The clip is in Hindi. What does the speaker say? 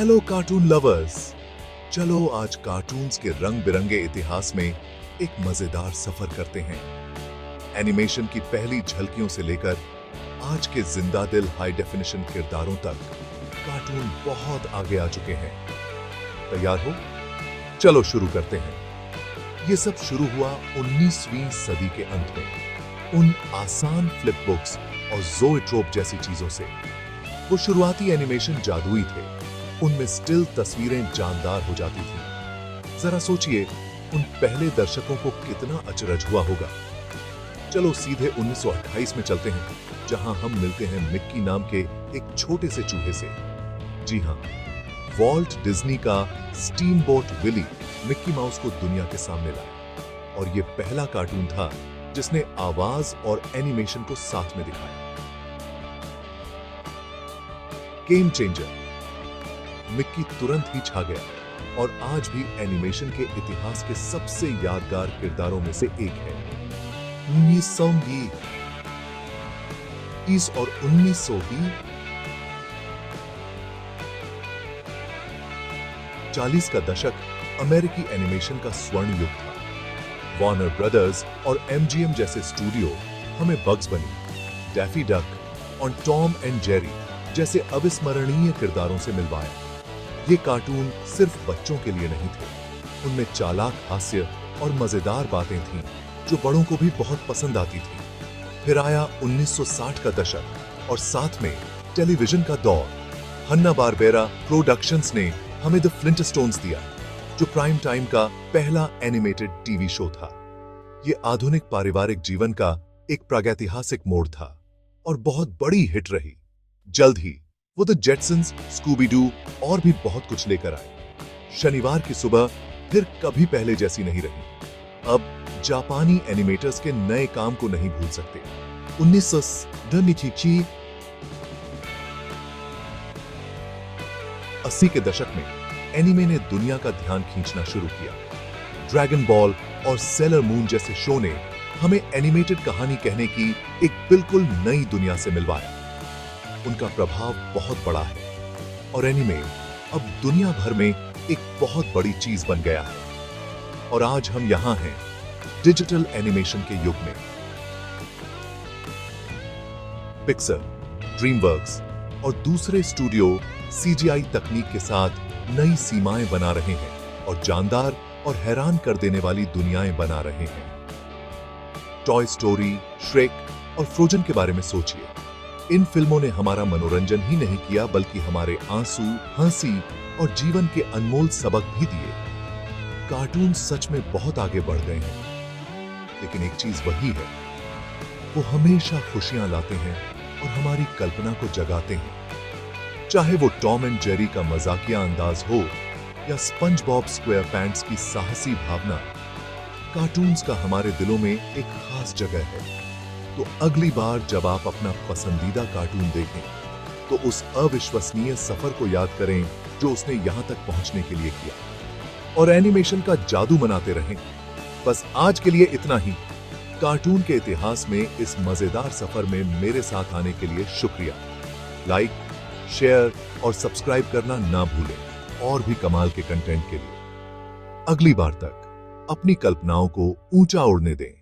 हेलो कार्टून लवर्स, चलो आज कार्टून्स के रंग बिरंगे इतिहास में एक मजेदार सफर करते हैं। एनिमेशन की पहली झलकियों से लेकर आज के जिंदा दिल हाई डेफिनेशन किरदारों तक कार्टून बहुत आगे आ चुके हैं। तैयार हो? चलो शुरू करते हैं। ये सब शुरू हुआ 19वीं सदी के अंत में उन आसान फ्लिप बुक्स और ज़ोएट्रोप जैसी चीजों से। वो शुरुआती एनिमेशन जादुई थे, उनमें स्टिल तस्वीरें जानदार हो जाती थीं। जरा सोचिए, उन पहले दर्शकों को कितना अचरज हुआ होगा। चलो सीधे 1928 में चलते हैं, जहां हम मिलते हैं मिक्की नाम के एक छोटे से चूहे से। जी हां, वॉल्ट डिज्नी का स्टीमबोट विली मिक्की माउस को दुनिया के सामने लाया, और ये पहला कार्टून था जिसने आवाज और एनिमेशन को साथ में दिखाया। Game changer. मिक्की तुरंत ही छा गया और आज भी एनिमेशन के इतिहास के सबसे यादगार किरदारों में से एक है। 1920 और 1940 का दशक अमेरिकी एनिमेशन का स्वर्ण युग था। वार्नर ब्रदर्स और एमजीएम जैसे स्टूडियो हमें बग्स बनी, डैफी डक और टॉम एंड जेरी जैसे अविस्मरणीय किरदारों से मिलवाया। ये कार्टून सिर्फ बच्चों के लिए नहीं थे, उनमें चालाक हास्य और मजेदार बातें थीं जो बड़ों को भी बहुत पसंद आती थी। फिर आया 1960 का दशक और साथ में टेलीविजन का दौर। हन्ना बारबेरा प्रोडक्शंस ने हमें द फ्लिंटस्टोन्स दिया, जो प्राइम टाइम का पहला एनिमेटेड टीवी शो था। ये आधुनिक पारिवारिक जीवन का एक प्रागैतिहासिक मोड़ था और बहुत बड़ी हिट रही। जल्द ही वो द जेटसन्स, स्कूबी डू और भी बहुत कुछ लेकर आए। शनिवार की सुबह फिर कभी पहले जैसी नहीं रही। अब जापानी एनिमेटर्स के नए काम को नहीं भूल सकते। 1980 के दशक में एनिमे ने दुनिया का ध्यान खींचना शुरू किया। ड्रैगन बॉल और सेलर मून जैसे शो ने हमें एनिमेटेड कहानी कहने की एक बिल्कुल नई दुनिया से मिलवाया। उनका प्रभाव बहुत बड़ा है और एनिमे अब दुनिया भर में एक बहुत बड़ी चीज बन गया है। और आज हम यहां हैं डिजिटल एनिमेशन के युग में। पिक्सर, ड्रीमवर्क्स और दूसरे स्टूडियो सीजीआई तकनीक के साथ नई सीमाएं बना रहे हैं और जानदार और हैरान कर देने वाली दुनियाएं बना रहे हैं। टॉय स्टोरी, श्रेक और फ्रोजन के बारे में सोचिए। इन फिल्मों ने हमारा मनोरंजन ही नहीं किया, बल्कि हमारे आंसू, हंसी और जीवन के अनमोल सबक भी दिए। कार्टून सच में बहुत आगे बढ़ गए हैं, लेकिन एक चीज वही है, वो हमेशा खुशियां लाते हैं और हमारी कल्पना को जगाते हैं। चाहे वो टॉम एंड जेरी का मजाकिया अंदाज हो या स्पंज बॉब स्क्वायर पैंट्स की साहसी भावना, कार्टून्स का हमारे दिलों में एक खास जगह है। तो अगली बार जब आप अपना पसंदीदा कार्टून देखें, तो उस अविश्वसनीय सफर को याद करें जो उसने यहां तक पहुंचने के लिए किया, और एनिमेशन का जादू मनाते रहें। बस आज के लिए इतना ही। कार्टून के इतिहास में इस मजेदार सफर में मेरे साथ आने के लिए शुक्रिया। लाइक, शेयर और सब्सक्राइब करना ना भूलें, और भी कमाल के कंटेंट के लिए। अगली बार तक अपनी कल्पनाओं को ऊंचा उड़ने दें।